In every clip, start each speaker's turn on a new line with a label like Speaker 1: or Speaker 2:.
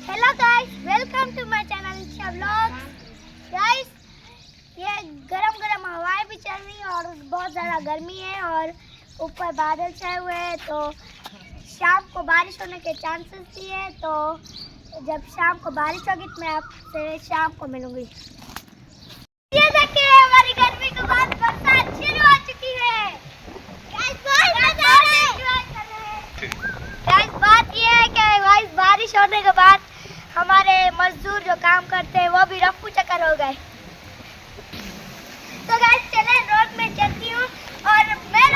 Speaker 1: Hello guys, welcome to my channel Isha vlogs. Guys, ये गरम गरम हवाएं भी चल रही हैं और बहुत ज़्यादा गर्मी है और ऊपर बादल छाए हुए हैं, तो शाम को बारिश होने के चांसेस भी है। तो जब शाम को बारिश होगी तो मैं आपसे शाम को मिलूंगी। ये देखिए, हमारी गर्मी के बाद बरसात शुरू हो चुकी है। गाइस, बात ये है कि गाइस बारिश होने के बाद हमारे मजदूर जो काम करते हैं वो भी रफू चक्कर हो गए। तो गाइस चले रोड में चलती हूँ और मैं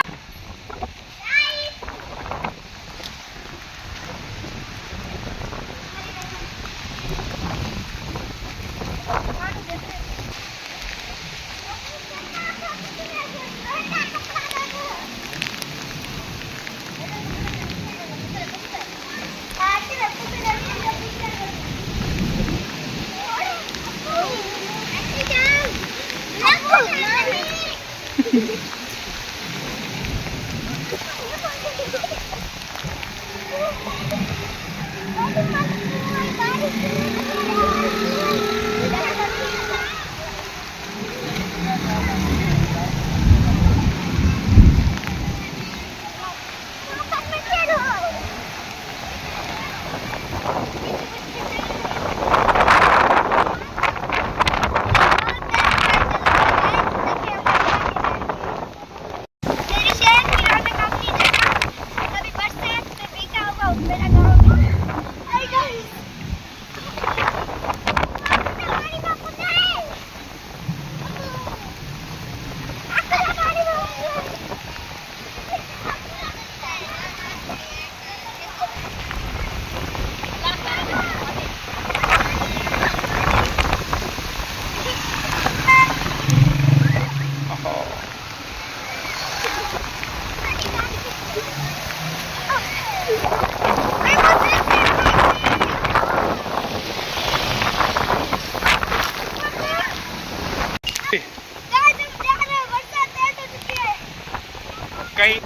Speaker 2: कहीं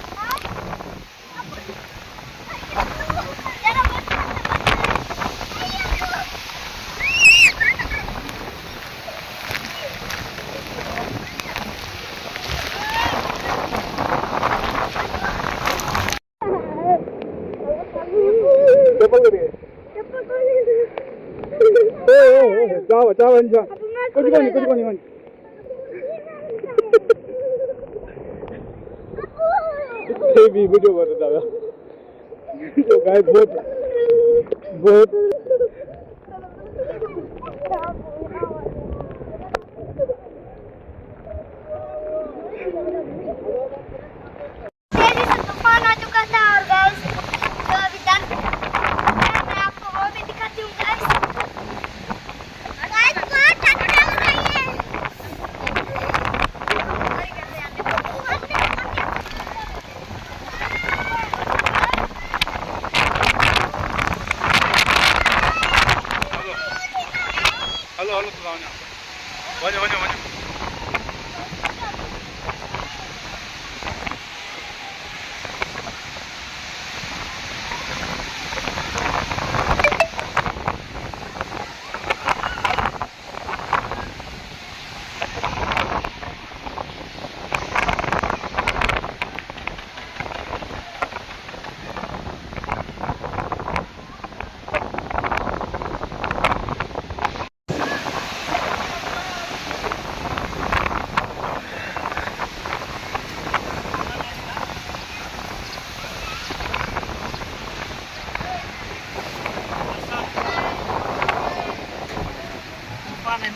Speaker 2: जावा कुछ कोनी भी वीडियो कर रहा था तो गाइस बहुत
Speaker 1: तेजी से तूफान आ चुका था और गाइस जो अभी डन मैं आपको वो भी दिखाती हूँ। गाइस बहुत ठंडा हो रही है।
Speaker 2: हेलो तो वञो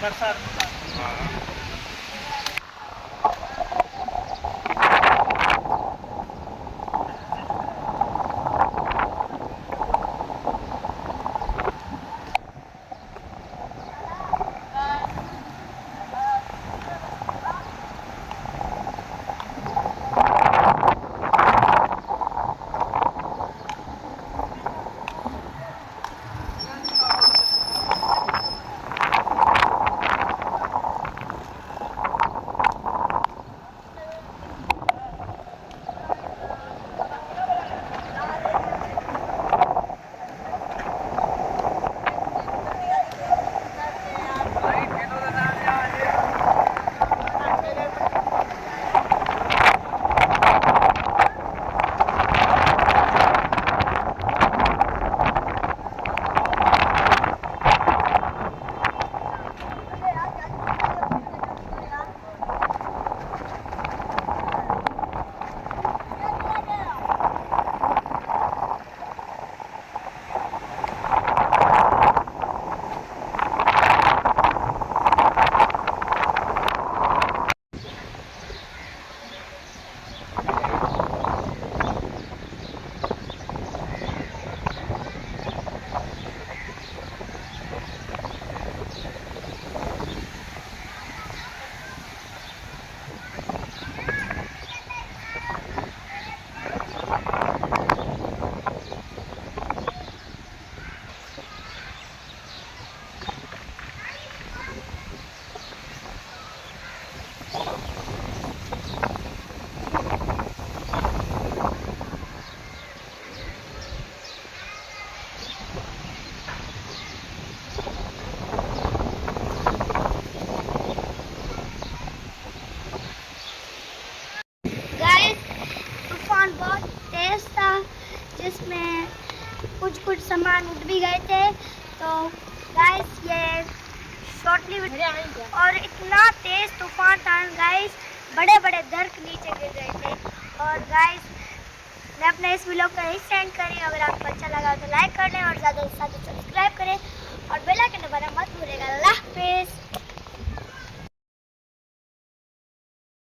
Speaker 2: बरसात
Speaker 1: तेज था जिसमें कुछ सामान उठ भी गए थे। तो गाइस ये शॉर्टली और इतना तेज तूफान था गाइस, बड़े बड़े दरख्त नीचे गिर रहे थे। और गाइस मैं अपने इस वीडियो को यही सेंड करें। अगर आपको अच्छा लगा तो लाइक कर लें और ज़्यादा से ज़्यादा सब्सक्राइब करें और बेल आइकन दबाना मत भूलिएगा। अल्लाह हाफिज़।